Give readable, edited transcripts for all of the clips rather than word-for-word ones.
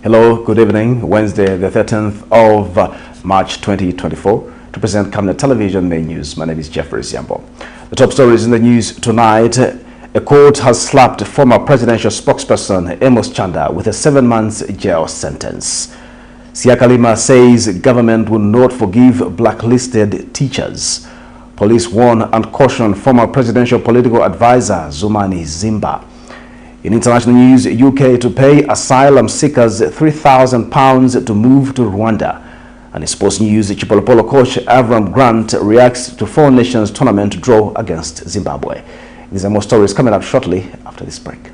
Hello, good evening. Wednesday, the 13th of March 2024. To present Camnet Television Main News, my name is Jeffrey Siambo. The top stories in the news tonight. A court has slapped former presidential spokesperson AMOS CHANDA with a 7-month jail sentence. SYAKALIMA says government will not forgive blacklisted teachers. Police warn and caution former presidential political advisor ZUMANI ZIMBA. In international news, UK to pay asylum seekers £3,000 to move to Rwanda. And in sports news, CHIPOLOPOLO coach AVRAM Grant reacts to Four Nations tournament draw against Zimbabwe. These are more stories coming up shortly after this break.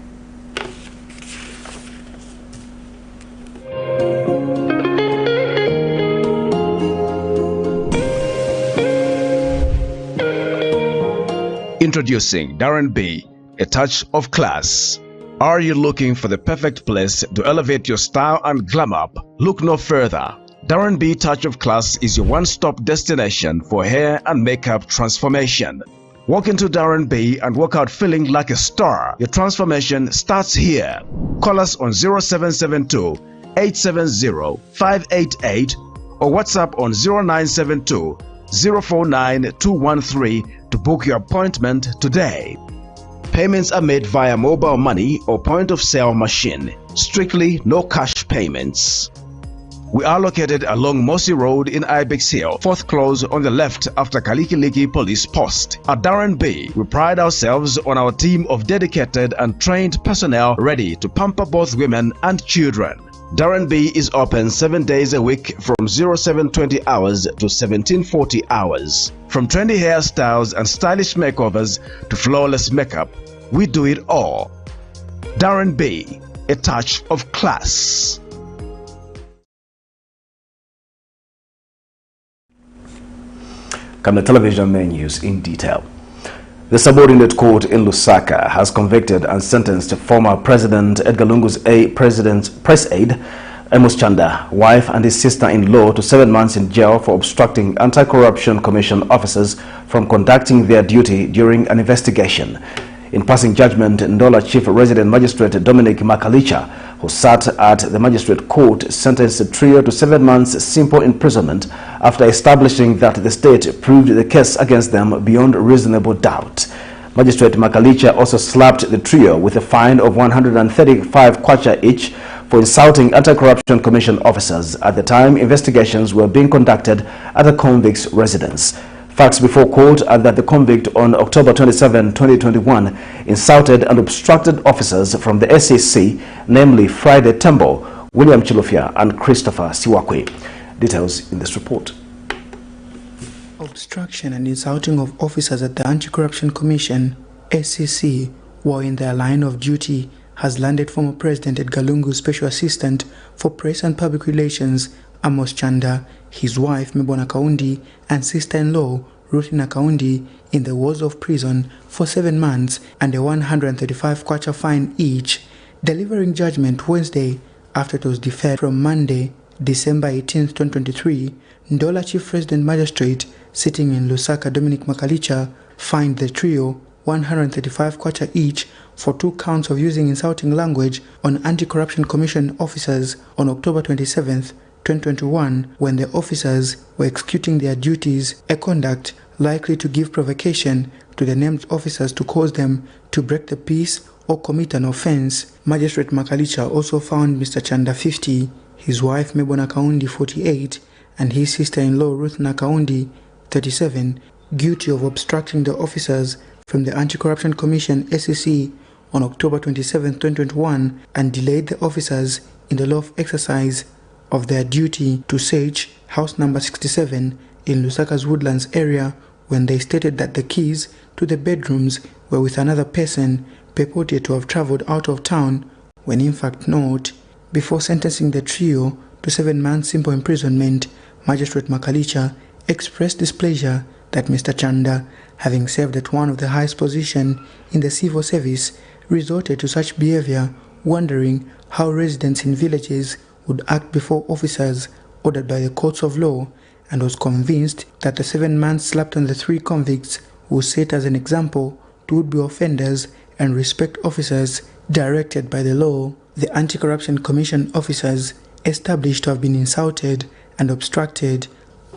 Introducing Darren B, a touch of class. Are you looking for the perfect place to elevate your style and glam up? Look no further. Darren B Touch of Class is your one-stop destination for hair and makeup transformation. Walk into Darren B and walk out feeling like a star. Your transformation starts here. Call us on 0772 870 588 or WhatsApp on 0972 049 213 to book your appointment today. Payments are made via mobile money or point-of-sale machine. Strictly no cash payments. We are located along Mossy Road in Ibex Hill, 4th close on the left after Kalikiliki Police Post. At Darren B, we pride ourselves on our team of dedicated and trained personnel ready to pamper both women and children. Darren B is open 7 days a week from 0720 hours to 1740 hours. From trendy hairstyles and stylish makeovers to flawless makeup, we do it all. Darren B, a touch of class. Camnet Television Main News in detail. The subordinate court in Lusaka has convicted and sentenced former President Edgar Lungu's press aide, AMOS CHANDA, wife and his sister-in-law to 7 months in jail for obstructing Anti-Corruption Commission officers from conducting their duty during an investigation. In passing judgment, Ndola Chief Resident Magistrate Dominic Makalicha, who sat at the magistrate court, sentenced the trio to 7 months simple imprisonment after establishing that the state proved the case against them beyond reasonable doubt. Magistrate Makalicha also slapped the trio with a fine of 135 kwacha each for insulting Anti-Corruption Commission officers at the time investigations were being conducted at the convict's residence. Facts before court are that the convict on October 27, 2021 insulted and obstructed officers from the SEC, namely Friday Tembo, William Chilofia and Christopher Siwakwe. Details in this report. Obstruction and insulting of officers at the Anti-Corruption Commission, SEC, while in their line of duty has landed former President Edgar Lungu's Special Assistant for Press and Public Relations, AMOS CHANDA, his wife Mebona Kaundi and sister-in-law Ruth Nakaundi in the walls of prison for 7 months and a 135 kwacha fine each, delivering judgment Wednesday after it was deferred from Monday, December 18, 2023. Ndola Chief Resident Magistrate sitting in Lusaka Dominic Makalicha fined the trio 135 kwacha each for 2 counts of using insulting language on Anti-Corruption Commission officers on October 27th, 2021, when the officers were executing their duties, a conduct likely to give provocation to the named officers to cause them to break the peace or commit an offense. Magistrate Makalicha also found Mr. CHANDA 50, his wife Mebona Kaundi 48, and his sister-in-law Ruth Nakaundi 37, guilty of obstructing the officers from the Anti-Corruption Commission SEC on October 27, 2021 and delayed the officers in the lawful exercise of their duty to search house number 67 in Lusaka's Woodlands area when they stated that the keys to the bedrooms were with another person purported to have traveled out of town when in fact not. Before sentencing the trio to 7 months simple imprisonment, Magistrate Makalicha expressed displeasure that Mr. CHANDA, having served at one of the highest positions in the civil service, resorted to such behavior, wondering how residents in villages would act before officers ordered by the courts of law, and was convinced that the 7 months slapped on the 3 convicts would set as an example to would-be offenders and respect officers directed by the law. the Anti-Corruption Commission officers established to have been insulted and obstructed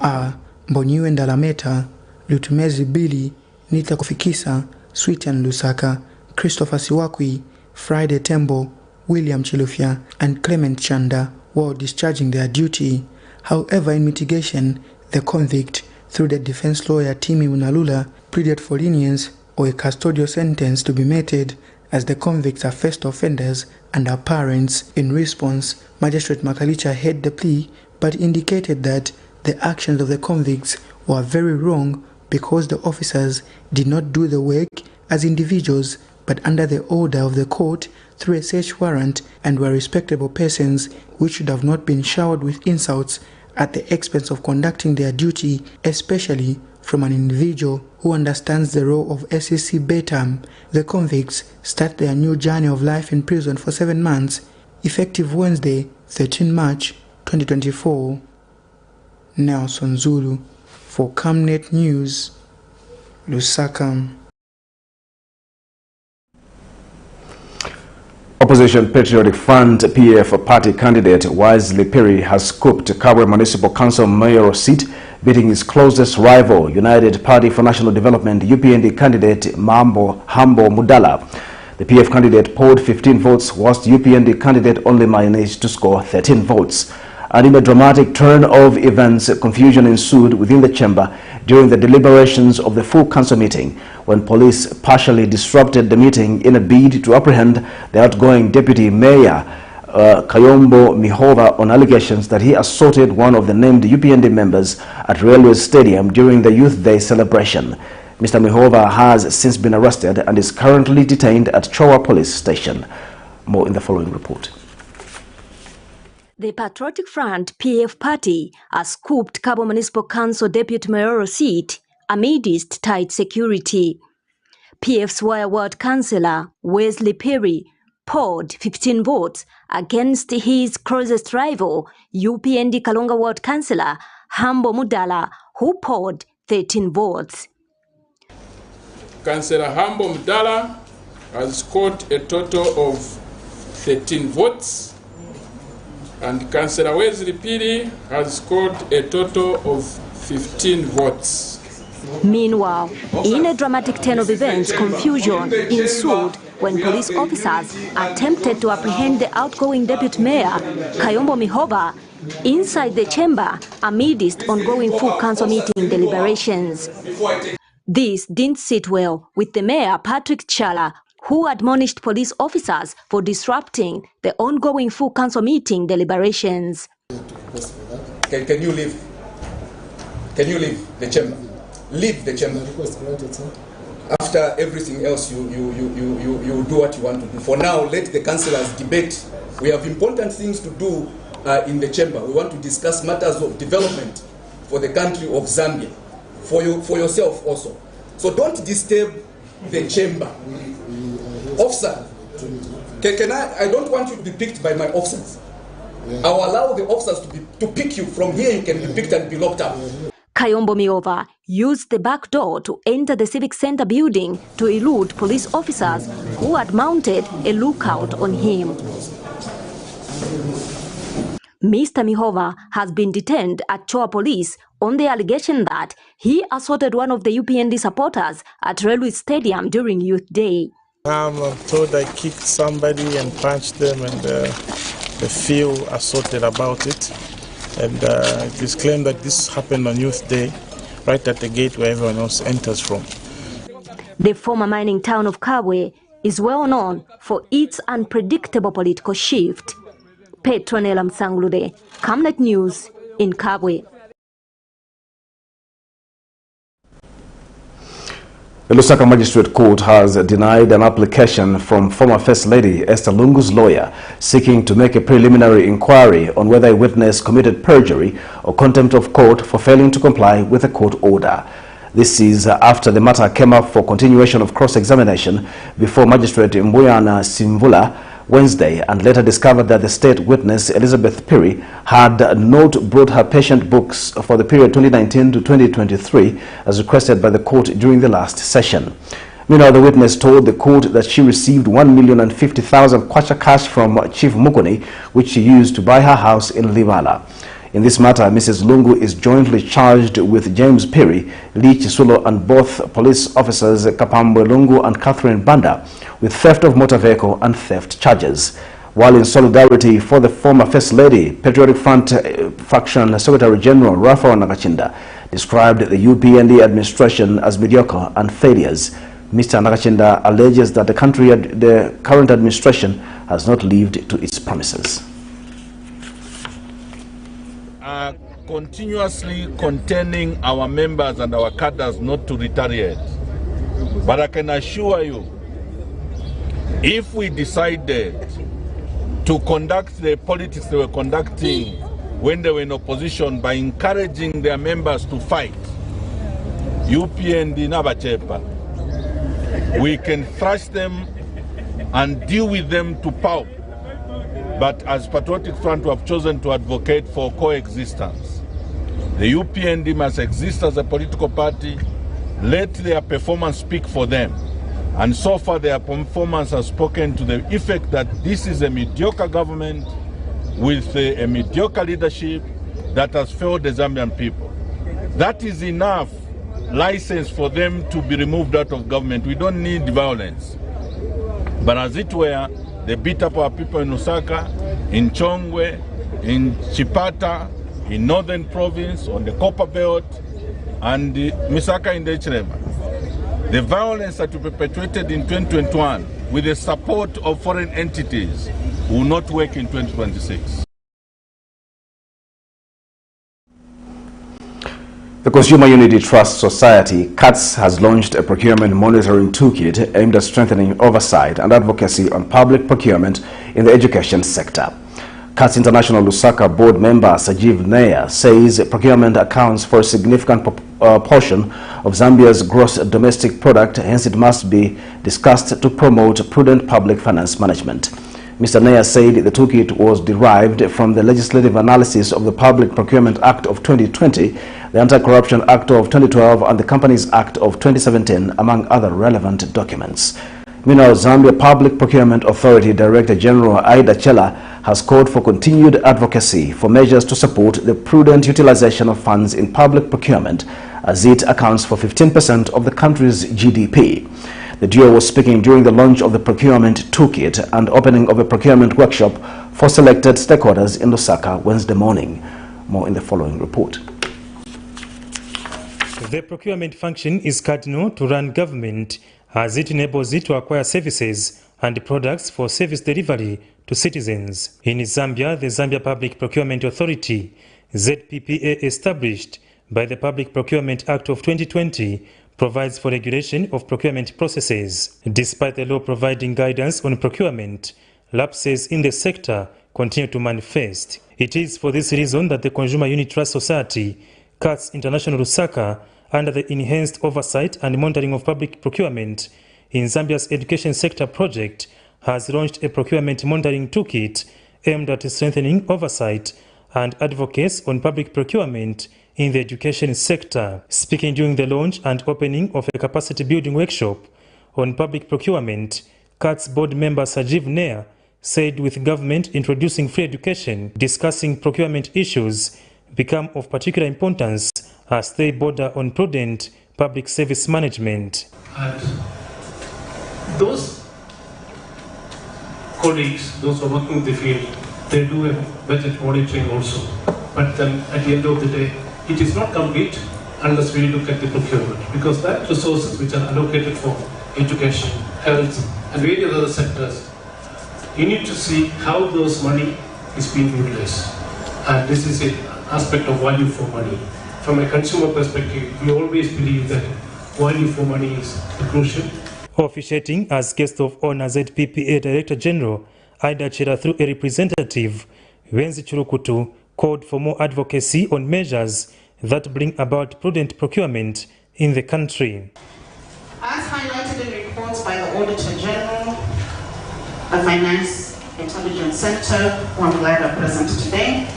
are Mbonyiwe Ndalameta, Lutumezi Billy, Nita Kufikisa, Sweetian Lusaka, Christopher Siwakwi, Friday Tembo, William Chilufya, and Clement Chanda while discharging their duty. However, in mitigation, the convict, through the defense lawyer Timi Unalula, pleaded for lenience or a custodial sentence to be meted as the convicts are first offenders and are parents. In response, Magistrate Makalicha heard the plea but indicated that the actions of the convicts were very wrong because the officers did not do the work as individuals but under the order of the court through a search warrant and were respectable persons which should have not been showered with insults at the expense of conducting their duty, especially from an individual who understands the role of SEC better. The convicts start their new journey of life in prison for 7 months, effective Wednesday, 13 March 2024. Nelson Zulu for Camnet News, Lusaka. Opposition Patriotic Front PF party candidate Wisely Perry has scooped Kabwe Municipal Council mayoral seat, beating his closest rival, United Party for National Development UPND candidate Hambo Mudala. The PF candidate polled 15 votes, whilst UPND candidate only managed to score 13 votes. And in a dramatic turn of events, confusion ensued within the chamber during the deliberations of the full council meeting when police partially disrupted the meeting in a bid to apprehend the outgoing deputy mayor Kayombo Mihova on allegations that he assaulted one of the named UPND members at Railway Stadium during the Youth Day celebration. Mr. Mihova has since been arrested and is currently detained at Chowa Police Station. More in the following report. The Patriotic Front PF party has scooped Kabwe Municipal Council deputy mayoral seat amidst tight security. PF's ward councillor Wisely Perry polled 15 votes against his closest rival, UPND Kalonga ward councillor Hambo Mudala, who polled 13 votes. Councillor Hambo Mudala has scored a total of 13 votes. And Councillor Wisely Perry has scored a total of 15 votes. Meanwhile, in a dramatic turn of events, confusion ensued when police officers attempted to apprehend the outgoing deputy mayor, Kayombo Mihova, inside the chamber amidst ongoing full council meeting deliberations. This didn't sit well with the mayor, Patrick Chala, who admonished police officers for disrupting the ongoing full council meeting deliberations. Can you leave? Can you leave the chamber? Leave the chamber. After everything else, you do what you want to do. For now, let the councillors debate. We have important things to do in the chamber. We want to discuss matters of development for the country of Zambia, for yourself also. So don't disturb the chamber. Officer, I don't want you to be picked by my officers. I will allow the officers to pick you. From here you can be picked and be locked up. Kayombo Mihova used the back door to enter the Civic Center building to elude police officers who had mounted a lookout on him. Mr. Mihova has been detained at Chowa Police on the allegation that he assaulted one of the UPND supporters at Railway Stadium during Youth Day. I'm told I kicked somebody and punched them, and they feel assaulted about it. And it is claimed that this happened on Youth Day, right at the gate where everyone else enters from. The former mining town of Kabwe is well known for its unpredictable political shift. Petronella Msanglude, Camnet News in Kabwe. The Lusaka Magistrate Court has denied an application from former First Lady Esther Lungu's lawyer seeking to make a preliminary inquiry on whether a witness committed perjury or contempt of court for failing to comply with a court order. This is after the matter came up for continuation of cross-examination before Magistrate Mbuyana Simvula Wednesday, and later discovered that the state witness Elizabeth Perry had not brought her patient books for the period 2019 to 2023 as requested by the court during the last session. Meanwhile, the witness told the court that she received 1,050,000 kwacha cash from Chief Mukoni, which she used to buy her house in Livala. In this matter, Mrs. Lungu is jointly charged with James Perry, Lee Chisulo, and both police officers Kapambwe Lungu and Catherine Banda with theft of motor vehicle and theft charges. While in solidarity for the former First Lady, Patriotic Front Faction Secretary General Raphael Nakachinda described the UPND administration as mediocre and failures. Mr. Nakachinda alleges that the current administration has not lived to its promises. Continuously containing our members and our cadres not to retaliate. But I can assure you, if we decided to conduct the politics they were conducting when they were in opposition by encouraging their members to fight, UPND Nabachepa, we can thrash them and deal with them to pulp. But as Patriotic Front, we have chosen to advocate for coexistence. The UPND must exist as a political party. Let their performance speak for them. And so far their performance has spoken to the effect that this is a mediocre government with a mediocre leadership that has failed the Zambian people. That is enough license for them to be removed out of government. We don't need violence. But as it were, they beat up our people in Lusaka, in Chongwe, in Chipata, in Northern Province, on the Copper Belt, and Misaka in the Ichirema. The violence that we perpetrated in 2021 with the support of foreign entities will not work in 2026. The Consumer Unity Trust Society, CATS, has launched a procurement monitoring toolkit aimed at strengthening oversight and advocacy on public procurement in the education sector. CATS International Lusaka board member Sajiv Nair says procurement accounts for a significant portion of Zambia's gross domestic product, hence it must be discussed to promote prudent public finance management. Mr. Nair said the toolkit was derived from the legislative analysis of the Public Procurement Act of 2020, the Anti-Corruption Act of 2012, and the Companies Act of 2017, among other relevant documents. Meanwhile, Zambia Public Procurement Authority Director General Aida Chela has called for continued advocacy for measures to support the prudent utilization of funds in public procurement, as it accounts for 15% of the country's GDP. The duo was speaking during the launch of the procurement toolkit and opening of a procurement workshop for selected stakeholders in Lusaka Wednesday morning. More in the following report. The procurement function is cardinal to run government, as it enables it to acquire services and products for service delivery to citizens. In Zambia, the Zambia Public Procurement Authority, ZPPA, established by the Public Procurement Act of 2020, provides for regulation of procurement processes. Despite the law providing guidance on procurement, lapses in the sector continue to manifest. It is for this reason that the Consumer Unity Trust Society, CATS International Lusaka, under the Enhanced Oversight and Monitoring of Public Procurement in Zambia's Education Sector project, has launched a procurement monitoring toolkit aimed at strengthening oversight and advocacy on public procurement in the education sector. Speaking during the launch and opening of a capacity building workshop on public procurement, CATS board member Sajiv Nair said with government introducing free education, discussing procurement issues become of particular importance as they border on prudent public service management. And those colleagues, those who are working in the field, they do a budget monitoring also. But then at the end of the day, it is not complete unless we look at the procurement, because that resources which are allocated for education, health, and various other sectors, you need to see how those money is being utilized. And this is an aspect of value for money. From a consumer perspective, we always believe that value for money is crucial. Officiating as guest of honor, ZPPA Director General Aida Chera, through a representative, Wenzi Churukutu, called for more advocacy on measures that bring about prudent procurement in the country. As highlighted in reports by the Auditor General, the Finance Intelligence Center, who I'm glad are present today,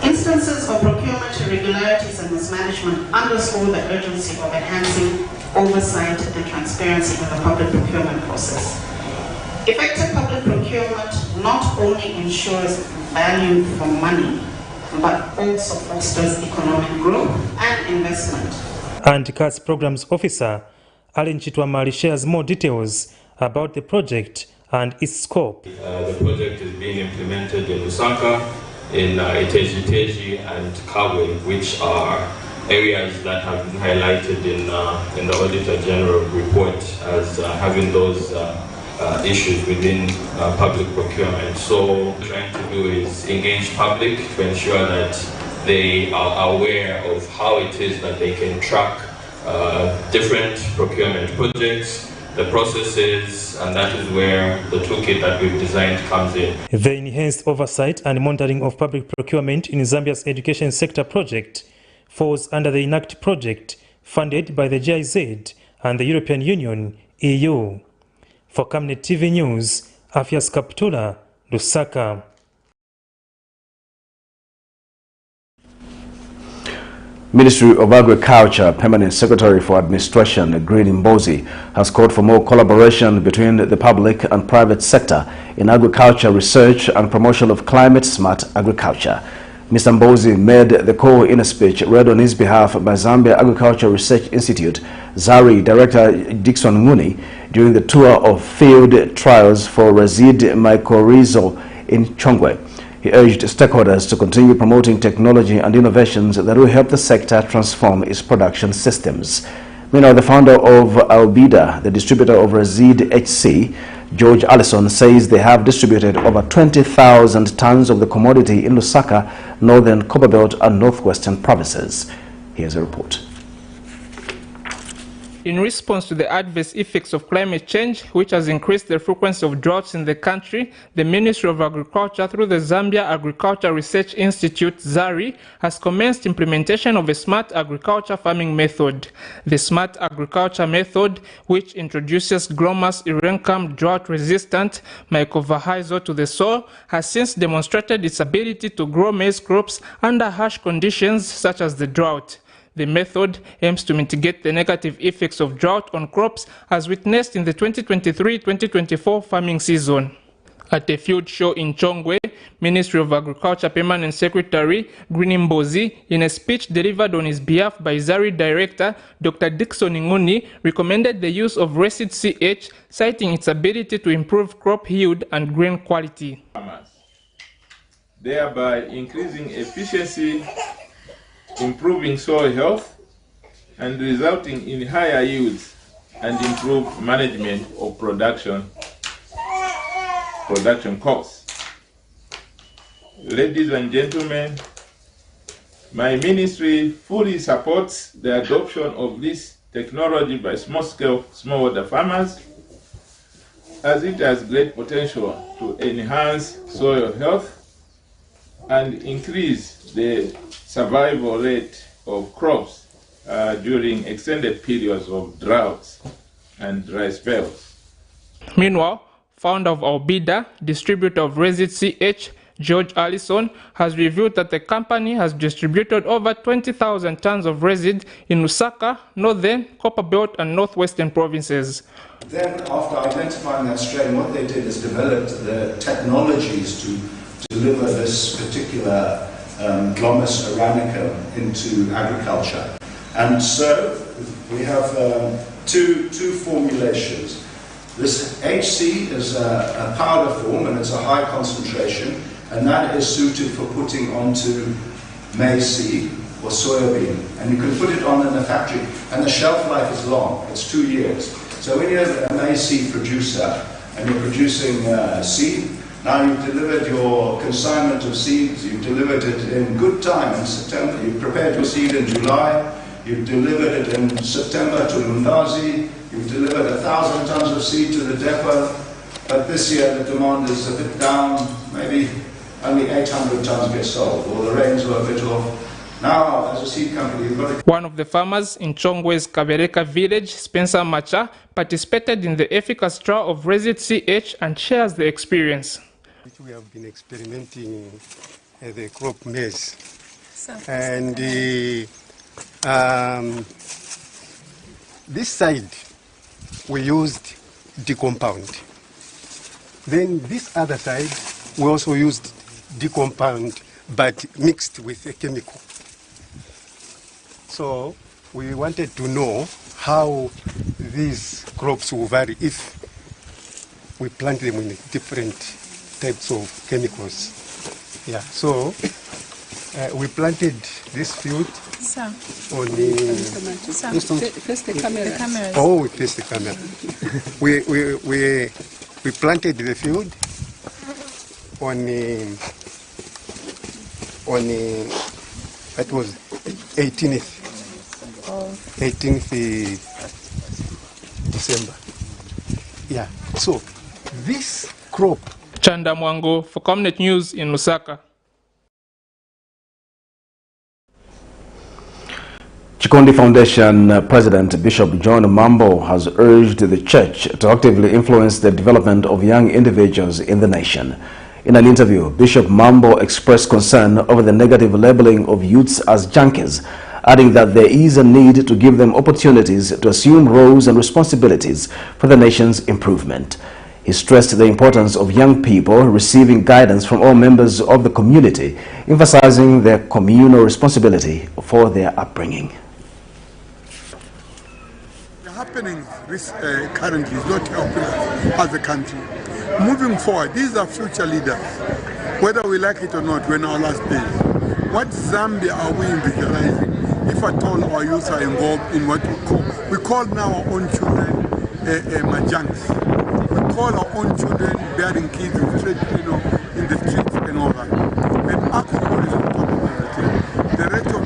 instances of procurement irregularities and mismanagement underscore the urgency of enhancing oversight and transparency in the public procurement process. Effective public procurement not only ensures value for money, but also fosters economic growth and investment. And CAS Programs Officer Allen Chitwamali shares more details about the project and its scope. The project is being implemented in Lusaka, in Iteji and Kabwe, which are areas that have been highlighted in the Auditor General report as having those issues within public procurement. So what we're trying to do is engage public to ensure that they are aware of how it is that they can track different procurement projects, the processes, and that is where the toolkit that we've designed comes in. The enhanced oversight and monitoring of public procurement in Zambia's education sector project falls under the ENACT project funded by the GIZ and the European Union, EU. For Camnet TV News, Afias Kaptula, Lusaka. Ministry of Agriculture Permanent Secretary for Administration, Green Mbozi, has called for more collaboration between the public and private sector in agriculture research and promotion of climate-smart agriculture. Mr. Mbozi made the call in a speech read on his behalf by Zambia Agriculture Research Institute, ZARI Director Dickson Nguni, during the tour of field trials for resid mycorrhizal in Chongwe. He urged stakeholders to continue promoting technology and innovations that will help the sector transform its production systems. Meanwhile, the founder of ABOUND, the distributor of Resid HC, George Allison, says they have distributed over 20,000 tons of the commodity in Lusaka, Northern Copperbelt and Northwestern provinces. Here's a report. In response to the adverse effects of climate change, which has increased the frequency of droughts in the country, the Ministry of Agriculture, through the Zambia Agriculture Research Institute, ZARI, has commenced implementation of a smart agriculture farming method. The smart agriculture method, which introduces Glomus irrencam drought-resistant mycorrhizal to the soil, has since demonstrated its ability to grow maize crops under harsh conditions such as the drought. The method aims to mitigate the negative effects of drought on crops as witnessed in the 2023-2024 farming season. At a field show in Chongwe, Ministry of Agriculture Permanent Secretary Green Mbozi, in a speech delivered on his behalf by ZARI Director Dr. Dickson Nguni, recommended the use of Resid CH, citing its ability to improve crop yield and grain quality. Thereby increasing efficiency, improving soil health, and resulting in higher yields and improved management of production costs. Ladies and gentlemen, my ministry fully supports the adoption of this technology by small-scale smallholder farmers, as it has great potential to enhance soil health and increase the survival rate of crops during extended periods of droughts and dry spells. Meanwhile, founder of ABOUND, distributor of Resid CH, George Allison, has revealed that the company has distributed over 20,000 tons of resid in Lusaka, Northern, Copperbelt and Northwestern provinces. Then, after identifying that strain, what they did is developed the technologies to deliver this particular Glomus aranicum into agriculture. And so we have two formulations. This HC is a powder form and it's a high concentration, and that is suited for putting onto maize seed or soybean. And you can put it on in a factory, and the shelf life is long, it's 2 years. So when you're a maize seed producer and you're producing seed, now you've delivered your consignment of seeds, you've delivered it in good time in September, you've prepared your seed in July, you've delivered it in September to Lundazi, you've delivered 1,000 tons of seed to the depot, but this year the demand is a bit down, maybe only 800 tons get sold, or the rains were a bit off. Now, as a seed company, you've got to... One of the farmers in Chongwe's Kabereka village, Spencer Macha, participated in the efficacious trial of Resid CH and shares the experience. We have been experimenting the crop maize, and this side we used decompound. Then this other side we also used decompound but mixed with a chemical. So we wanted to know how these crops will vary if we plant them in different types of chemicals. Yeah, so we planted this field on the... Face the camera. Oh, we face the camera. we planted the field on that was 18th December. Yeah, so this crop. Chanda Mwango for Camnet News in Lusaka. Chikondi Foundation President Bishop John Mambo has urged the church to actively influence the development of young individuals in the nation. In an interview, Bishop Mambo expressed concern over the negative labeling of youths as junkies, adding that there is a need to give them opportunities to assume roles and responsibilities for the nation's improvement. He stressed the importance of young people receiving guidance from all members of the community, emphasizing their communal responsibility for their upbringing. The happening currently is not helping us as a country. Moving forward, these are future leaders. Whether we like it or not, we're in our last days. What Zambia are we individualizing if at all our youth are involved in what we call now our own children majunks? We call our own children bearing kids in the streets and all that. And alcohol is on top of everything. The rate of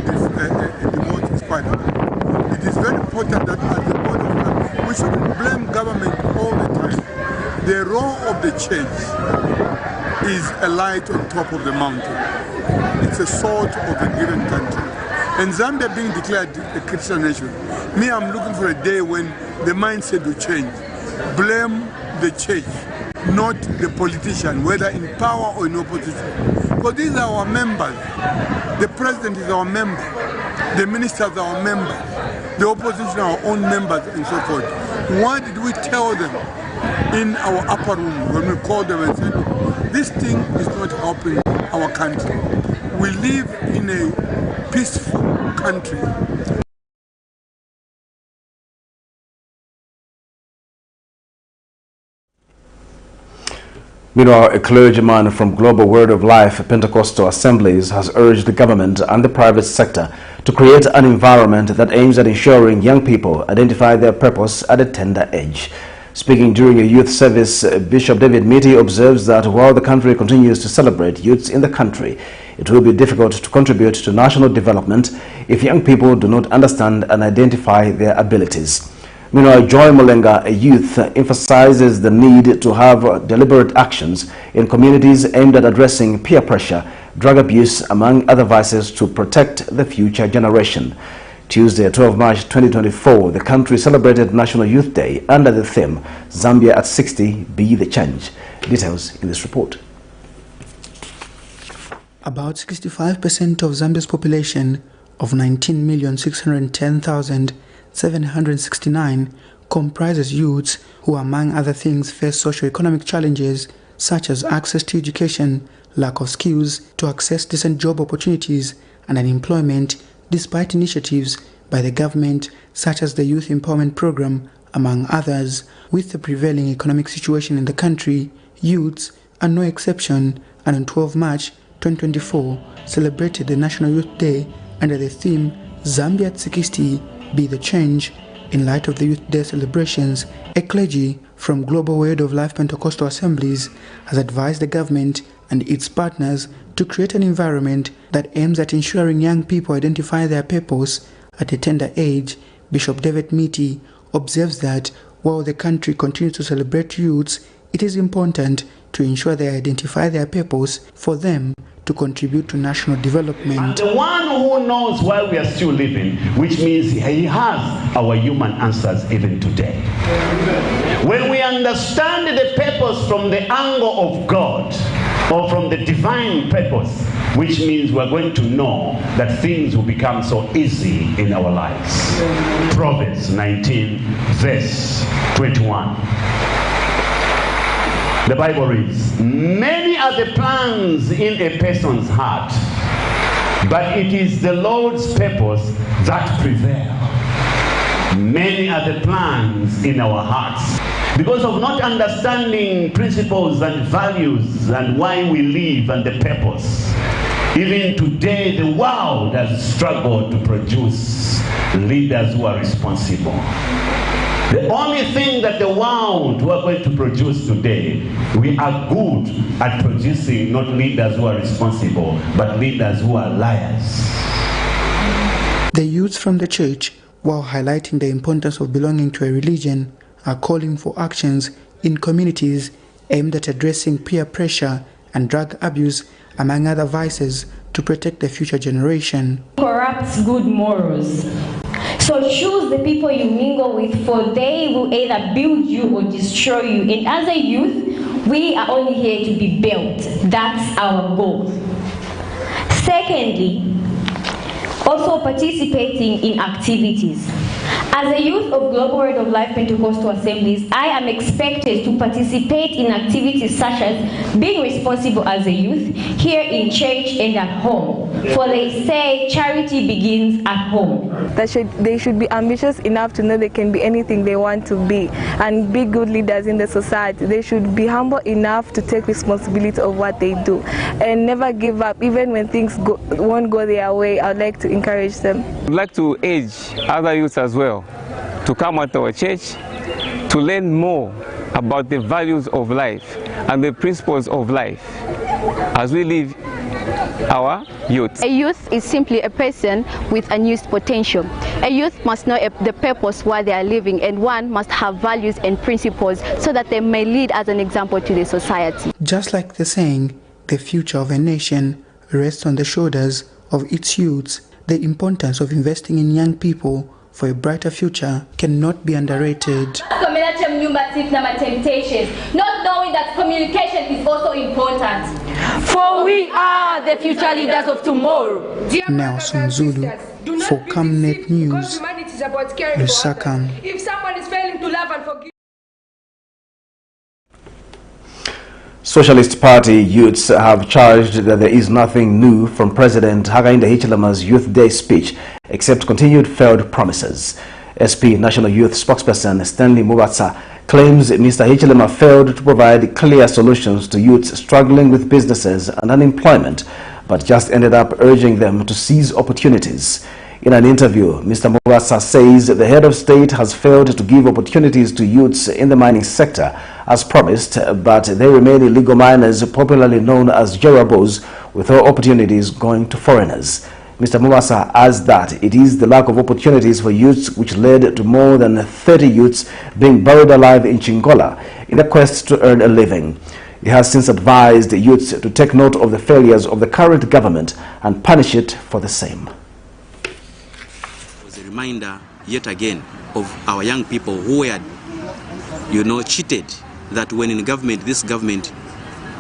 divorce is quite high. It is very important that as the board of government, we shouldn't blame government all the time. The role of the church is a light on top of the mountain. It's a salt of a given country. And Zambia being declared a Christian nation, me, I'm looking for a day when the mindset will change. Blame the church, not the politician, whether in power or in opposition. Because these are our members. The president is our member. The ministers are our members. The opposition are our own members and so forth. Why did we tell them in our upper room when we called them and said, this thing is not helping our country. We live in a peaceful country. Meanwhile, a clergyman from Global Word of Life Pentecostal Assemblies has urged the government and the private sector to create an environment that aims at ensuring young people identify their purpose at a tender age. Speaking during a youth service, Bishop David Miti observes that while the country continues to celebrate youths in the country, it will be difficult to contribute to national development if young people do not understand and identify their abilities. Meanwhile, Joy Molenga, a youth, emphasizes the need to have deliberate actions in communities aimed at addressing peer pressure, drug abuse, among other vices, to protect the future generation. Tuesday, 12 March 2024, the country celebrated National Youth Day under the theme, Zambia at 60, Be the Change. Details in this report. About 65% of Zambia's population of 19,610,769 comprises youths who, among other things, face socio-economic challenges such as access to education, lack of skills to access decent job opportunities and unemployment, despite initiatives by the government such as the Youth Empowerment Program, among others. With the prevailing economic situation in the country, youths are no exception, and on 12 March 2024 celebrated the National Youth Day under the theme Zambia at 60, Be the Change. In light of the Youth Day celebrations, a clergy from Global Word of Life Pentecostal Assemblies has advised the government and its partners to create an environment that aims at ensuring young people identify their purpose at a tender age. Bishop David Miti observes that while the country continues to celebrate youths, it is important to ensure they identify their purpose for them to contribute to national development. And the one who knows why we are still living, which means he has our human answers even today. When we understand the purpose from the angle of God, or from the divine purpose, which means we're going to know that things will become so easy in our lives. Proverbs 19, verse 21. The Bible reads, "Many are the plans in a person's heart, but it is the Lord's purpose that prevail." Many are the plans in our hearts. Because of not understanding principles and values and why we live and the purpose, even today the world has struggled to produce leaders who are responsible. The only thing that the world who are going to produce today, we are good at producing not leaders who are responsible, but leaders who are liars. The youths from the church, while highlighting the importance of belonging to a religion, are calling for actions in communities aimed at addressing peer pressure and drug abuse, among other vices, to protect the future generation. Corrupts good morals. So choose the people you mingle with, for they will either build you or destroy you. And as a youth, we are only here to be built. That's our goal. Secondly, also participating in activities. As a youth of Global Word of Life Pentecostal Assemblies, I am expected to participate in activities such as being responsible as a youth, here in church and at home. For they say charity begins at home. They should be ambitious enough to know they can be anything they want to be and be good leaders in the society. They should be humble enough to take responsibility of what they do and never give up, even when things won't go their way. I'd like to encourage them. I'd like to urge other youths as well to come at our church to learn more about the values of life and the principles of life as we live our youth. A youth is simply a person with unused potential. A youth must know the purpose why they are living, and one must have values and principles so that they may lead as an example to the society. Just like the saying, the future of a nation rests on the shoulders of its youths, the importance of investing in young people for a brighter future cannot be underrated. Not knowing that communication is also important. For we are the future leaders of tomorrow. Nelson Zulu for Camnet News, Lusaka. If someone is failing to love and forgive. Socialist Party youths have charged that there is nothing new from President Hakainde Hichilema's Youth Day speech except continued failed promises. SP National Youth spokesperson Stanley Mubatsa claims Mr. Hichilema failed to provide clear solutions to youths struggling with businesses and unemployment, but just ended up urging them to seize opportunities. In an interview, Mr. Mubatsa says the head of state has failed to give opportunities to youths in the mining sector as promised, but they remain illegal miners, popularly known as Jerabos, with all opportunities going to foreigners. Mr. Mubatsa adds that it is the lack of opportunities for youths which led to more than 30 youths being buried alive in Chingola in a quest to earn a living. He has since advised youths to take note of the failures of the current government and punish it for the same. Reminder yet again of our young people who were, cheated, that when in government, this president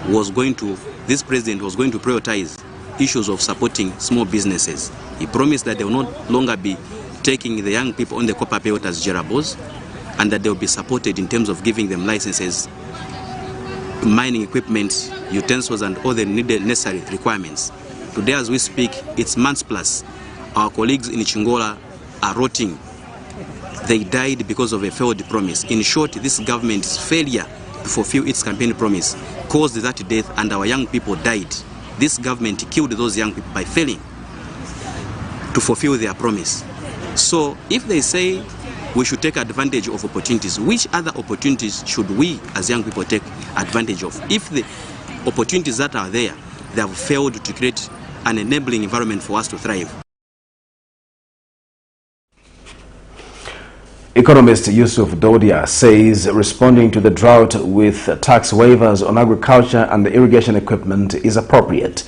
was going to prioritize issues of supporting small businesses. He promised that they will no longer be taking the young people on the copper payment as Jerabos, and that they will be supported in terms of giving them licenses, mining equipment, utensils, and all the needed necessary requirements. Today as we speak, it's months plus. Our colleagues in Chingola are rotting. They died because of a failed promise. In short, this government's failure to fulfill its campaign promise caused that death, and our young people died. This government killed those young people by failing to fulfill their promise. So if they say we should take advantage of opportunities, which other opportunities should we as young people take advantage of? If the opportunities that are there, they have failed to create an enabling environment for us to thrive. Economist Yusuf Dodia says responding to the drought with tax waivers on agriculture and irrigation equipment is appropriate.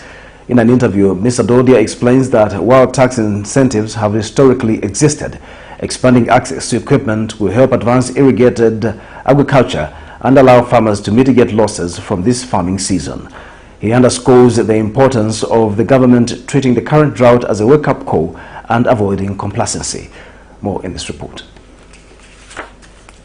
In an interview, Mr. Dodia explains that while tax incentives have historically existed, expanding access to equipment will help advance irrigated agriculture and allow farmers to mitigate losses from this farming season. He underscores the importance of the government treating the current drought as a wake-up call and avoiding complacency. More in this report.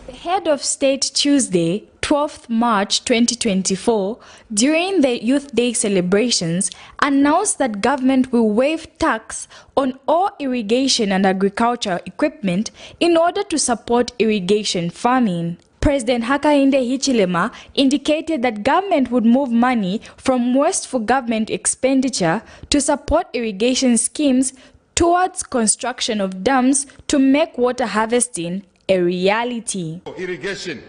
The head of state Tuesday, 12th March 2024, during the Youth Day celebrations, announced that government will waive tax on all irrigation and agricultural equipment in order to support irrigation farming. President Hakainde Hichilema indicated that government would move money from waste for government expenditure to support irrigation schemes towards construction of dams to make water harvesting a reality. Irrigation.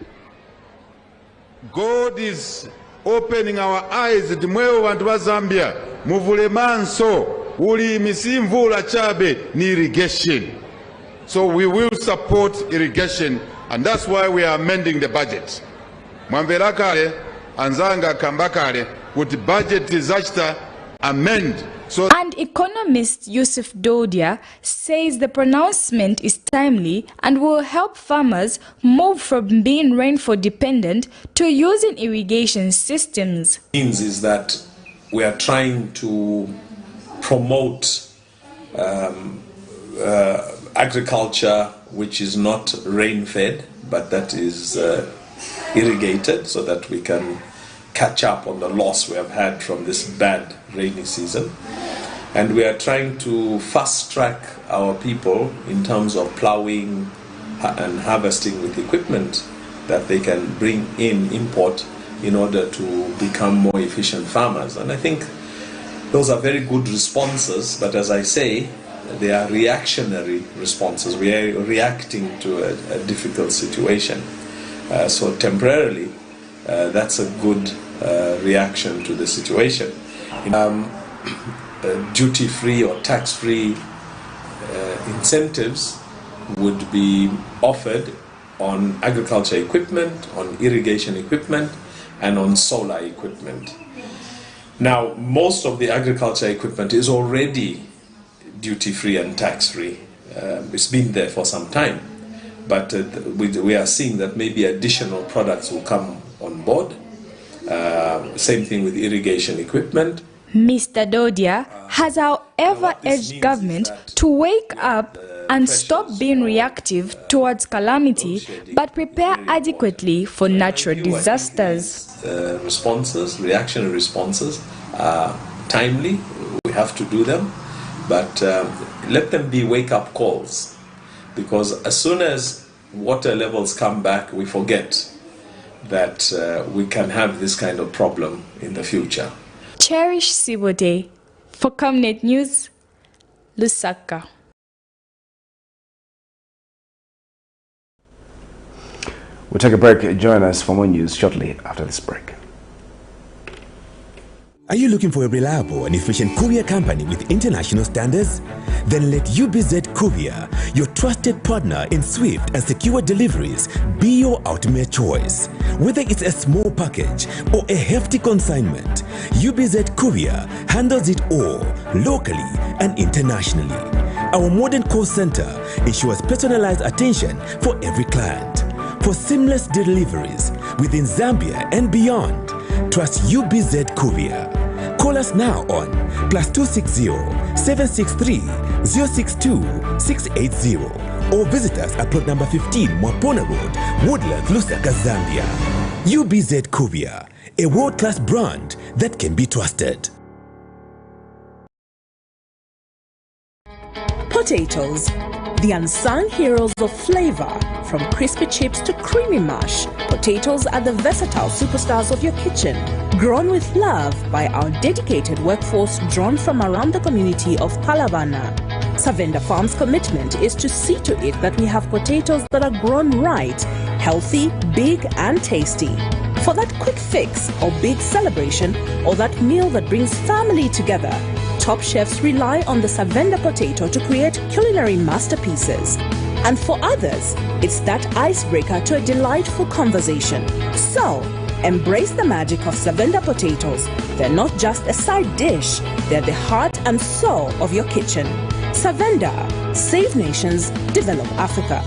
God is opening our eyes. Dimwewo bantu ba Zambia muvule manso uli misimvula chabe ni irrigation. So we will support irrigation, and that's why we are amending the budget. Mwamvera kale anzanga kambakale kuti budget zachita amend. And economist Yusuf Dodia says the pronouncement is timely and will help farmers move from being rainfall dependent to using irrigation systems. Is that we are trying to promote agriculture which is not rain-fed, but that is irrigated, so that we can catch up on the loss we have had from this bad rainy season. And we are trying to fast-track our people in terms of plowing and harvesting with equipment that they can bring import in order to become more efficient farmers. And I think those are very good responses, but as I say, they are reactionary responses. We are reacting to a difficult situation. So temporarily, that's a good reaction to the situation. Duty-free or tax-free incentives would be offered on agriculture equipment, on irrigation equipment, and on solar equipment. Now, most of the agriculture equipment is already duty-free and tax-free. It's been there for some time, but we are seeing that maybe additional products will come on board. Same thing with irrigation equipment. Mr. Dodia has, however, urged government to wake up and stop being reactive towards calamity, but prepare adequately for natural disasters. Reactionary responses are timely. We have to do them, but let them be wake-up calls, because as soon as water levels come back, we forget that we can have this kind of problem in the future. Cherish Sibote for Camnet News, Lusaka. We'll take a break. Join us for more news shortly after this break. Are you looking for a reliable and efficient courier company with international standards? Then let UBZ Courier, your trusted partner in swift and secure deliveries, be your ultimate choice. Whether it's a small package or a hefty consignment, UBZ Courier handles it all, locally and internationally. Our modern call center ensures personalized attention for every client. For seamless deliveries within Zambia and beyond, trust UBZ Courier. Call us now on +260 763 062 680 or visit us at plot number 15 Mwapona Road, Woodlands, Lusaka, Zambia. UBZ Courier, a world-class brand that can be trusted. Potatoes, the unsung heroes of flavor. From crispy chips to creamy mash, potatoes are the versatile superstars of your kitchen. Grown with love by our dedicated workforce drawn from around the community of Palavana. Savenda Farm's commitment is to see to it that we have potatoes that are grown right, healthy, big and tasty. For that quick fix or big celebration or that meal that brings family together, top chefs rely on the Savenda potato to create culinary masterpieces. And for others, it's that icebreaker to a delightful conversation. So, embrace the magic of Savenda potatoes. They're not just a side dish, they're the heart and soul of your kitchen. Savenda, save nations, develop Africa.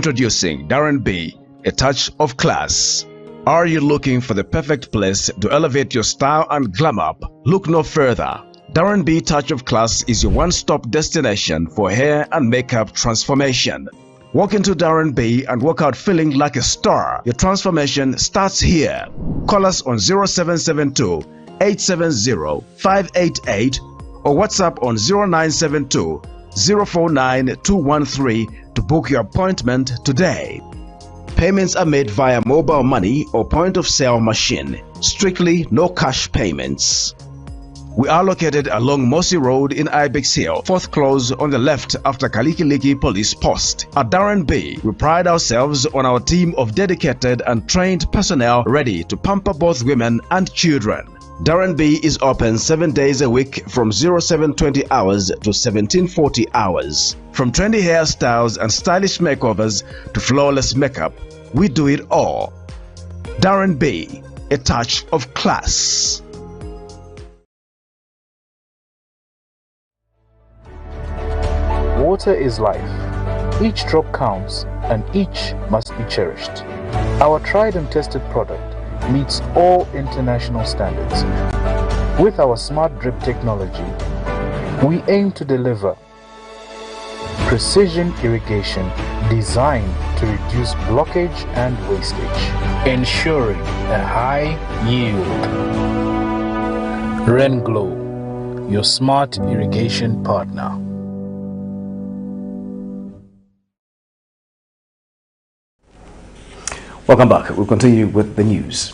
Introducing Darren B, a touch of class. Are you looking for the perfect place to elevate your style and glam up? Look no further. Darren B Touch of Class is your one-stop destination for hair and makeup transformation. Walk into Darren B and walk out feeling like a star. Your transformation starts here. Call us on 0772 870 588 or WhatsApp on 0972 049 213 to book your appointment today. Payments are made via mobile money or point of sale machine. Strictly no cash payments. We are located along Mossy Road in Ibex Hill, 4th close on the left after Kalikiliki Police Post. At Darren B, we pride ourselves on our team of dedicated and trained personnel ready to pamper both women and children. Darren B is open 7 days a week from 0720 hours to 1740 hours. From trendy hairstyles and stylish makeovers to flawless makeup, we do it all. Darren B, a touch of class. Water is life. Each drop counts and each must be cherished. Our tried and tested product meets all international standards. With our smart drip technology, we aim to deliver precision irrigation designed to reduce blockage and wastage, ensuring a high yield. RenGlow, your smart irrigation partner. Welcome back. We'll continue with the news.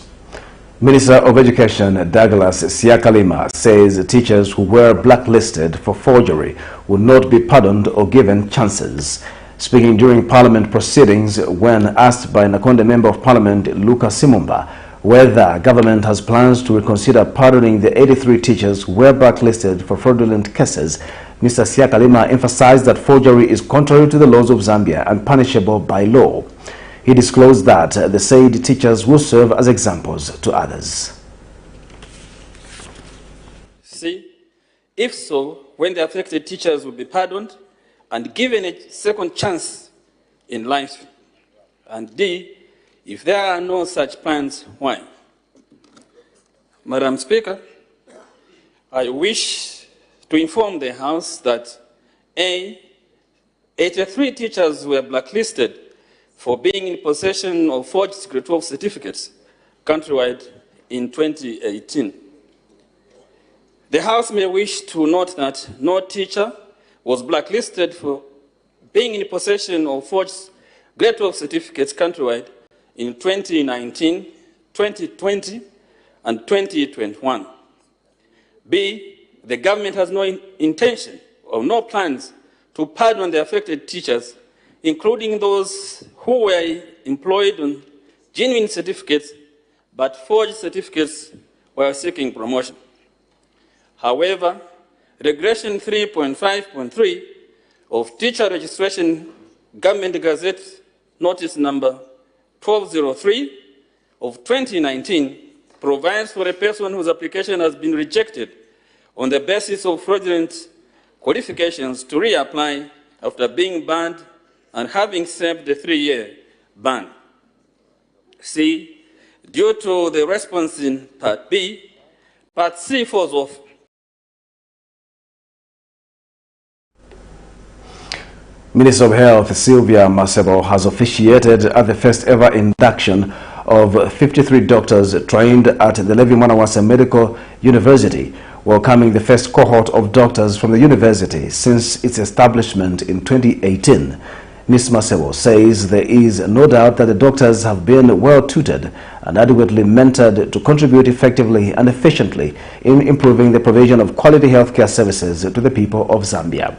Minister of Education Douglas SYAKALIMA says teachers who were blacklisted for forgery will not be pardoned or given chances. Speaking during Parliament proceedings when asked by Nakonde Member of Parliament Luka Simumba whether government has plans to reconsider pardoning the 83 teachers who were blacklisted for fraudulent cases, Mr. SYAKALIMA emphasized that forgery is contrary to the laws of Zambia and punishable by law. He disclosed that the said teachers will serve as examples to others. C, if so, when the affected teachers will be pardoned and given a second chance in life. And D, if there are no such plans, why? Madam Speaker, I wish to inform the House that A, 83 teachers were blacklisted for being in possession of forged Grade 12 certificates countrywide in 2018. The House may wish to note that no teacher was blacklisted for being in possession of forged Grade 12 certificates countrywide in 2019, 2020, and 2021. B, the government has no intention or no plans to pardon the affected teachers, including those who were employed on genuine certificates, but forged certificates while seeking promotion. However, Regression 3.5.3 of Teacher Registration Government Gazette Notice Number 1203 of 2019 provides for a person whose application has been rejected on the basis of fraudulent qualifications to reapply after being banned and having served the 3-year ban. C, due to the response in Part B, Part C falls off. Minister of Health Sylvia Masebo has officiated at the first ever induction of 53 doctors trained at the Levi Mwanawasa Medical University, welcoming the first cohort of doctors from the university since its establishment in 2018. Ms. Masebo says there is no doubt that the doctors have been well tutored and adequately mentored to contribute effectively and efficiently in improving the provision of quality healthcare services to the people of Zambia.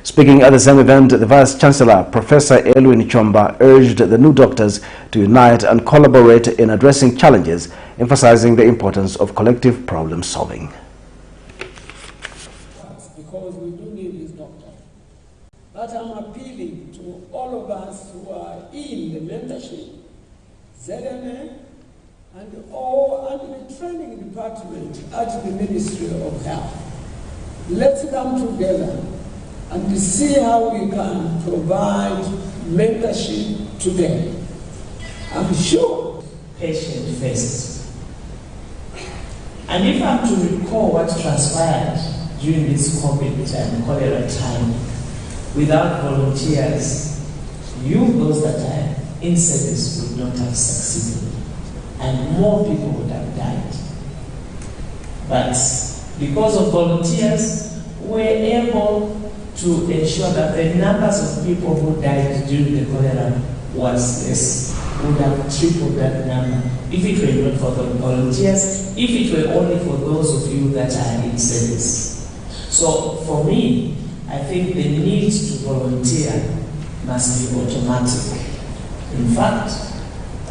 Speaking at the same event, the Vice-Chancellor, Professor Elwin Chomba, urged the new doctors to unite and collaborate in addressing challenges, emphasizing the importance of collective problem solving. Because we do need this doctor. But I'm appealing to all of us who are in the mentorship, ZMA, and the training department at the Ministry of Health. Let's come together and see how we can provide mentorship to them. I'm sure patient first. And if I'm to recall what transpired during this COVID and cholera time, without volunteers, those that are in service, would not have succeeded, and more people would have died. But because of volunteers, we're able to ensure that the numbers of people who died during the cholera was less, would have tripled that number if it were not for the volunteers, if it were only for those of you that are in service. So for me, I think the need to volunteer must be automatic. In fact,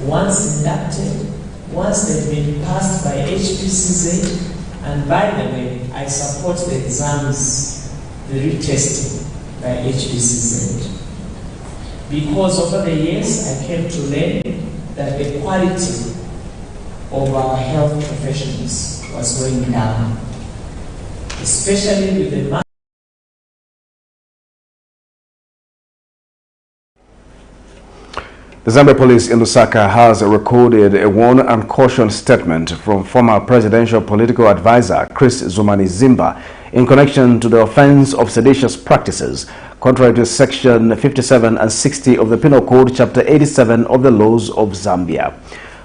once inducted, once they've been passed by HPCZ, and by the way, I support the exams, the retesting by HPCZ. Because over the years, I came to learn that the quality of our health professionals was going down, especially with the The Zambia police in Lusaka has recorded a warn and caution statement from former presidential political advisor Chris ZUMANI ZIMBA in connection to the offense of seditious practices, contrary to Section 57 and 60 of the Penal Code, Chapter 87 of the laws of Zambia.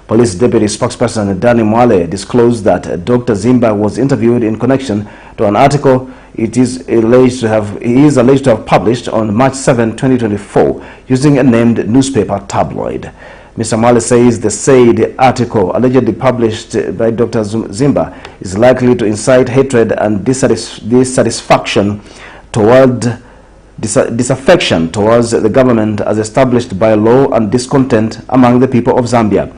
Police Deputy Spokesperson Danny Mwale disclosed that Dr. ZIMBA was interviewed in connection to an article he is alleged to have published on March 7, 2024, using a named newspaper tabloid. Mr. Mwale says the said article allegedly published by Dr. ZIMBA is likely to incite hatred and disaffection towards the government as established by law and discontent among the people of Zambia.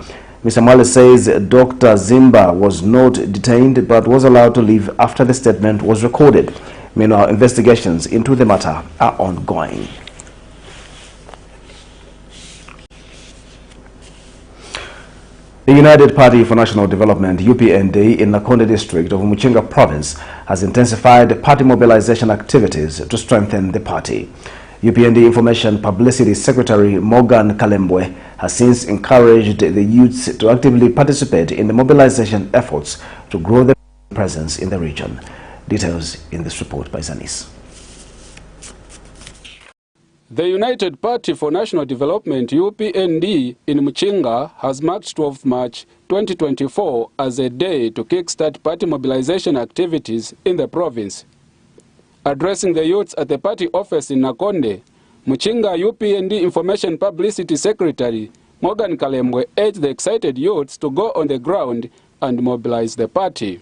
Mr. Mwale says Dr. ZIMBA was not detained but was allowed to leave after the statement was recorded. Meanwhile, investigations into the matter are ongoing. The United Party for National Development, UPND, in Nakonde district of Muchinga province has intensified party mobilization activities to strengthen the party. UPND Information Publicity Secretary Morgan Kalembwe has since encouraged the youths to actively participate in the mobilization efforts to grow their presence in the region. Details in this report by Zanis. The United Party for National Development, UPND, in Muchinga has marked 12 March 2024 as a day to kickstart party mobilization activities in the province. Addressing the youths at the party office in Nakonde, Muchinga UPND Information Publicity Secretary Morgan Kalembwe urged the excited youths to go on the ground and mobilize the party.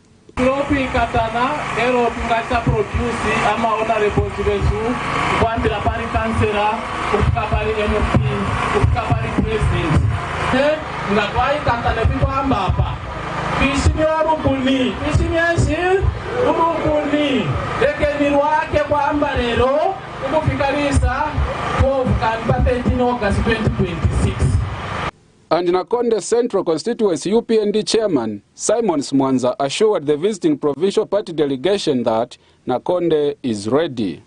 And Nakonde Central Constituency UPND Chairman Simon Smwanza assured the visiting provincial party delegation that Nakonde is ready.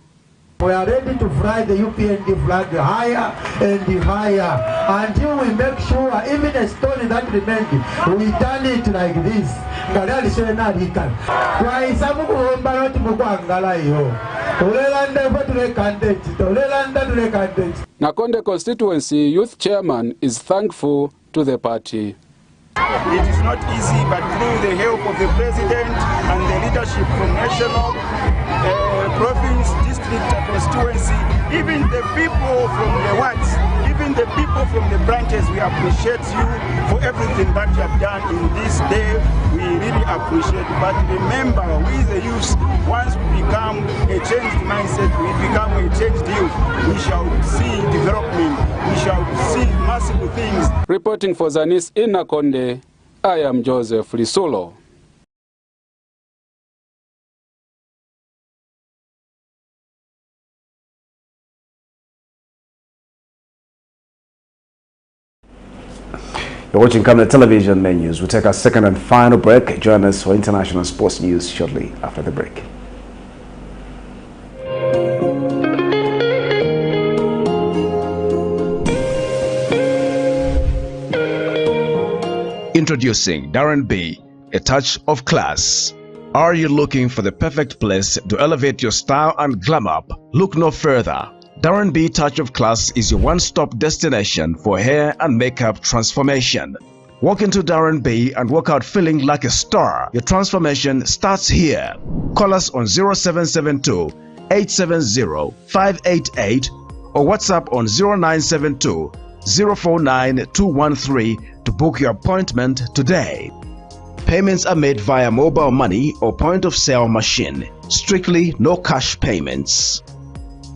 We are ready to fly the UPND flag higher and higher until we make sure even a stone that remains, we turn it like this. Nakonde Constituency Youth Chairman is thankful to the party. It is not easy, but through the help of the President and the leadership from national, province, district, constituency, even the people from the wards, even the people from the branches, we appreciate you for everything that you have done in this day. We really appreciate. But remember, we the youth, once we become a changed mindset, we become a changed youth, we shall see development, we shall see massive things. Reporting for Zanis in Nakonde, I am Joseph Lisulo. You're watching Camnet Television Main News. We'll take our second and final break. Join us for international sports news shortly after the break. Introducing Darren B, a touch of class. Are you looking for the perfect place to elevate your style and glam up? Look no further. Darren B Touch of Class is your one-stop destination for hair and makeup transformation. Walk into Darren B and walk out feeling like a star. Your transformation starts here. Call us on 0772 870 588 or WhatsApp on 0972 049 213 to book your appointment today. Payments are made via mobile money or point-of-sale machine. Strictly no cash payments.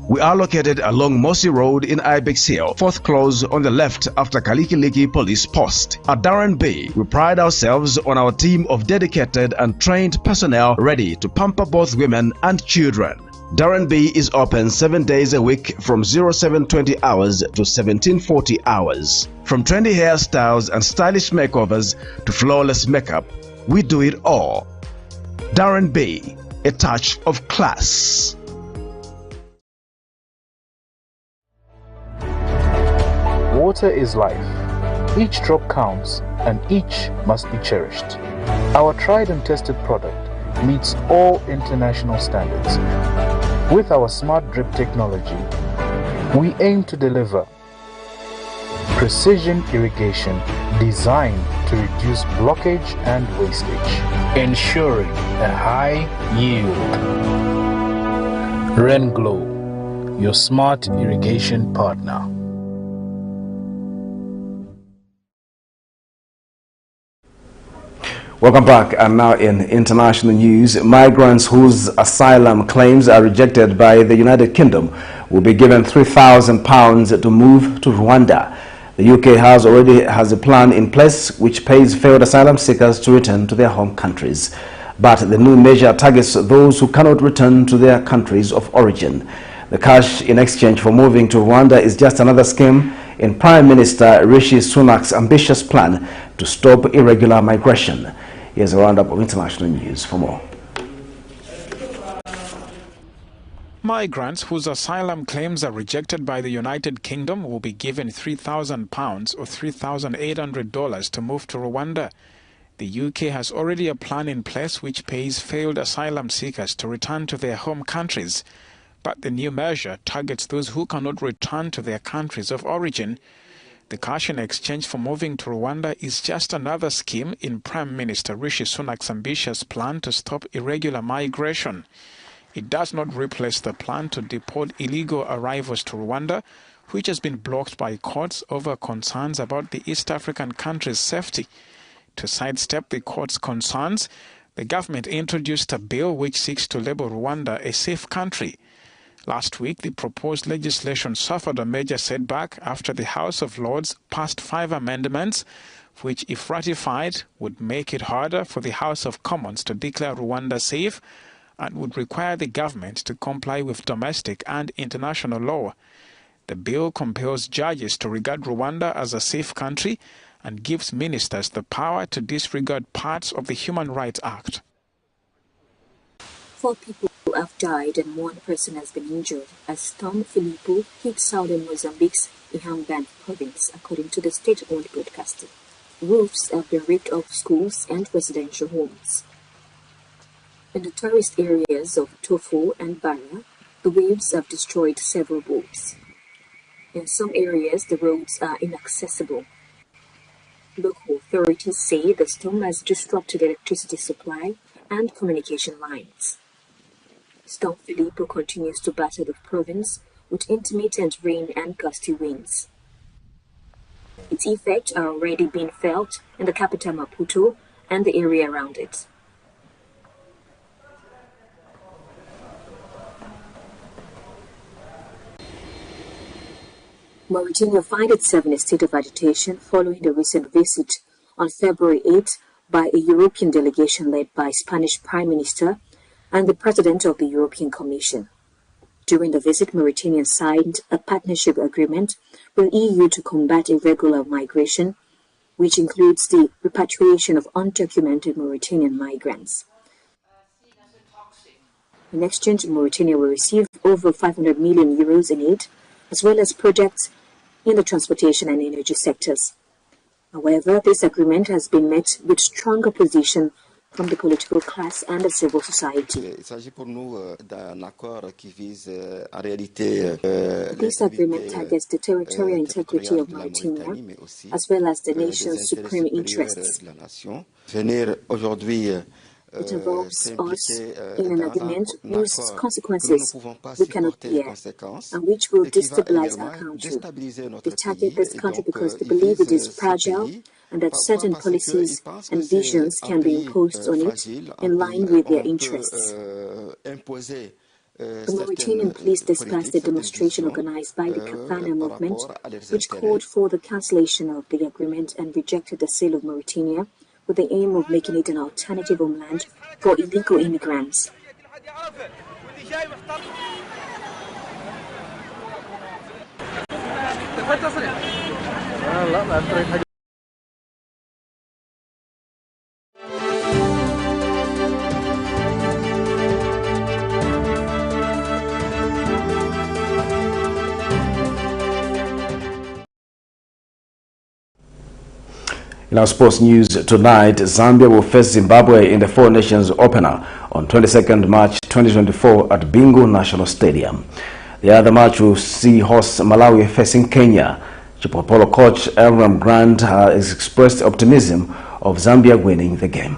We are located along Mossy Road in Ibex Hill, 4th close on the left after Kalikiliki Police Post. At Darren B, we pride ourselves on our team of dedicated and trained personnel ready to pamper both women and children. Darren B is open 7 days a week from 0720 hours to 1740 hours. From trendy hairstyles and stylish makeovers to flawless makeup, we do it all. Darren B, a touch of class. Water is life. Each drop counts and each must be cherished. Our tried and tested product meets all international standards. With our smart drip technology, we aim to deliver precision irrigation designed to reduce blockage and wastage, ensuring a high yield. Rain Glow, your smart irrigation partner. Welcome back, and now in international news, migrants whose asylum claims are rejected by the United Kingdom will be given £3,000 to move to Rwanda. The UK has a plan in place which pays failed asylum seekers to return to their home countries. But the new measure targets those who cannot return to their countries of origin. The cash in exchange for moving to Rwanda is just another scheme in Prime Minister Rishi Sunak's ambitious plan to stop irregular migration. Here's a roundup of international news for more. Migrants whose asylum claims are rejected by the United Kingdom will be given £3,000 or $3,800 to move to Rwanda. The UK has already a plan in place which pays failed asylum seekers to return to their home countries. But the new measure targets those who cannot return to their countries of origin. The cash in exchange for moving to Rwanda is just another scheme in Prime Minister Rishi Sunak's ambitious plan to stop irregular migration. It does not replace the plan to deport illegal arrivals to Rwanda, which has been blocked by courts over concerns about the East African country's safety. To sidestep the court's concerns, the government introduced a bill which seeks to label Rwanda a safe country. Last week, the proposed legislation suffered a major setback after the House of Lords passed 5 amendments, which, if ratified, would make it harder for the House of Commons to declare Rwanda safe and would require the government to comply with domestic and international law. The bill compels judges to regard Rwanda as a safe country and gives ministers the power to disregard parts of the Human Rights Act. 4 people have died and 1 person has been injured as Storm Filippo hit southern Mozambique's Inhambane province, according to the state-owned broadcaster. Roofs have been ripped off schools and residential homes. In the tourist areas of Tofo and Bara, the waves have destroyed several boats. In some areas, the roads are inaccessible. Local authorities say the storm has disrupted electricity supply and communication lines. Storm Filippo continues to batter the province with intermittent rain and gusty winds. Its effects are already being felt in the capital Maputo and the area around it. Mauritania finds itself in a state of agitation following the recent visit on February 8 by a European delegation led by Spanish Prime Minister and the President of the European Commission. During the visit, Mauritania signed a partnership agreement with the EU to combat irregular migration, which includes the repatriation of undocumented Mauritanian migrants. In exchange, Mauritania will receive over 500 million euros in aid, as well as projects in the transportation and energy sectors. However, this agreement has been met with strong opposition from the political class and the civil society. This agreement targets the territorial integrity of Mauritania as well as the nation's supreme interests. It involves us in an agreement whose consequences we cannot bear and which will destabilize our country. They target this country because they believe it is fragile and that certain policies and visions can be imposed on it in line with their interests. The Mauritanian police dispersed a demonstration organized by the Kafana movement, which called for the cancellation of the agreement and rejected the sale of Mauritania, with the aim of making it an alternative homeland for illegal immigrants. In our sports news tonight, Zambia will face Zimbabwe in the Four Nations opener on 22nd March 2024 at Bingu National Stadium. The other match will see host Malawi facing Kenya. CHIPOLOPOLO coach AVRAM has expressed optimism of Zambia winning the game.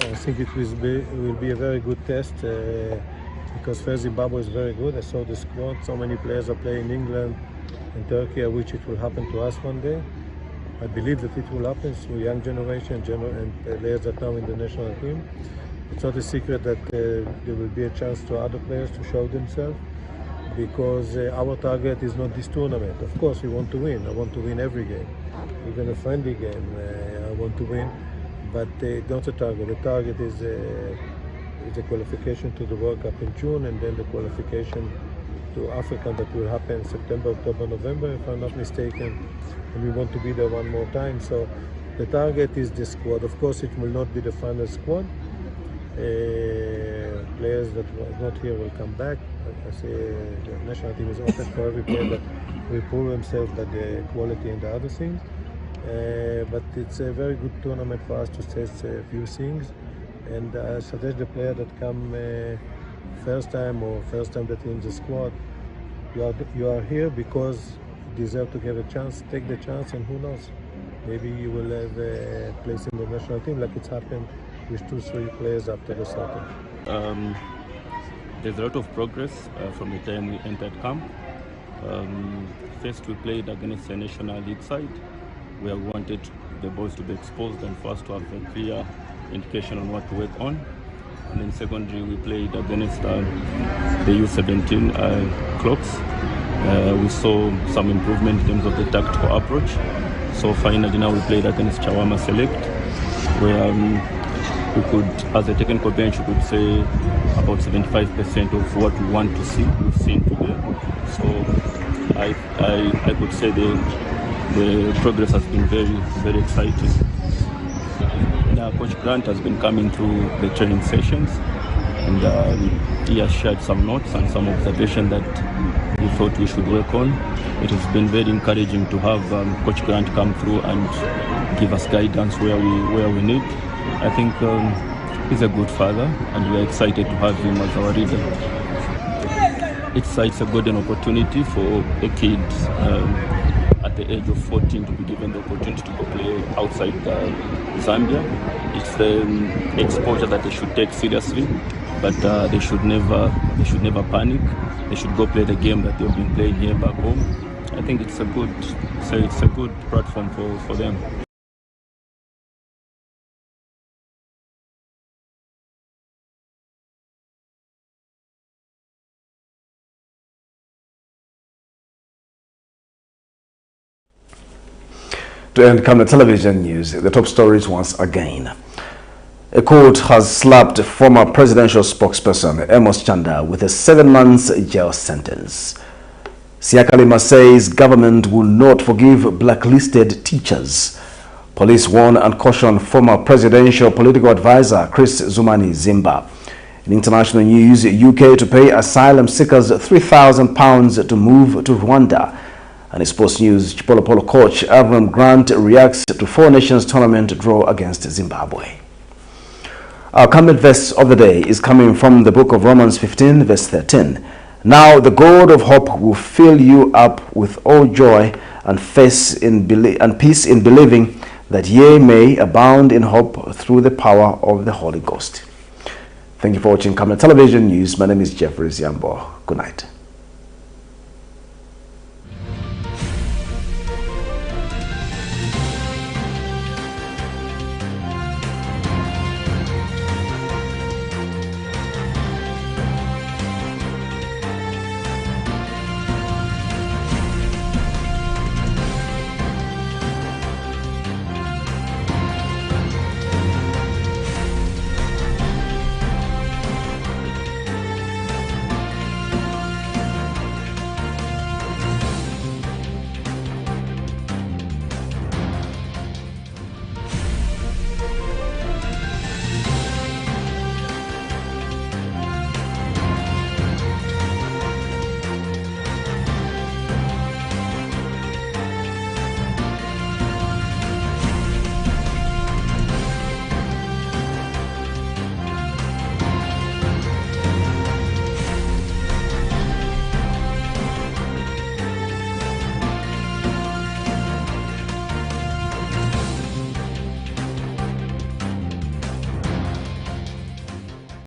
I think it will be a very good test because first Zimbabwe is very good. I saw the squad, so many players are playing in England and Turkey, I wish it will happen to us one day. I believe that it will happen through young generation and players that are now in the national team. It's not a secret that there will be a chance to other players to show themselves because our target is not this tournament. Of course, we want to win. I want to win every game. Even a friendly game, I want to win. But not the target. The target is the qualification to the World Cup in June and then the qualification to Africa that will happen September, October, November, if I'm not mistaken, and we want to be there one more time. So the target is the squad. Of course, it will not be the final squad. Players that are not here will come back. I say the national team is open for every player that will prove themselves that the quality and the other things. But it's a very good tournament for us to test a few things, and I suggest the player that come first time that in the squad, you are here because you deserve to get a chance. Take the chance, and who knows, maybe you will have a place in the national team like it's happened with 2-3 players after the soccer. There's a lot of progress from the time we entered camp. First we played against a national league side where we wanted the boys to be exposed and for us to have a clear indication on what to work on. And then secondly, we played against the U17 clubs. We saw some improvement in terms of the tactical approach. So finally now we played against Chawama Select, where we could, as a technical bench, we could say about 75% of what we want to see, we've seen today. So I could say the progress has been very, very exciting. Coach Grant has been coming through the training sessions and he has shared some notes and some observations that we thought we should work on. It has been very encouraging to have Coach Grant come through and give us guidance where we need. I think he's a good father and we are excited to have him as our leader. It's a golden opportunity for a kid at the age of 14 to be given the opportunity to go play outside Zambia. It's the exposure that they should take seriously, but they should never panic. They should go play the game that they've been playing here back home. I think it's a good platform for them. To end Camnet television news, the top stories once again. A court has slapped former presidential spokesperson AMOS CHANDA with a 7-month jail sentence. SYAKALIMA says government will not forgive blacklisted teachers. Police warn and caution former presidential political advisor ZUMANI ZIMBA. In international news, UK to pay asylum seekers £3,000 to move to Rwanda. And in sports news, CHIPOLOPOLO coach AVRAM Grant reacts to Four Nations tournament draw against Zimbabwe. Our Camnet verse of the day is coming from the book of Romans 15 verse 13. Now the God of hope will fill you up with all joy and peace in believing, that ye may abound in hope through the power of the Holy Ghost. Thank you for watching Camnet Television News. My name is Jeffrey Ziambo. Good night.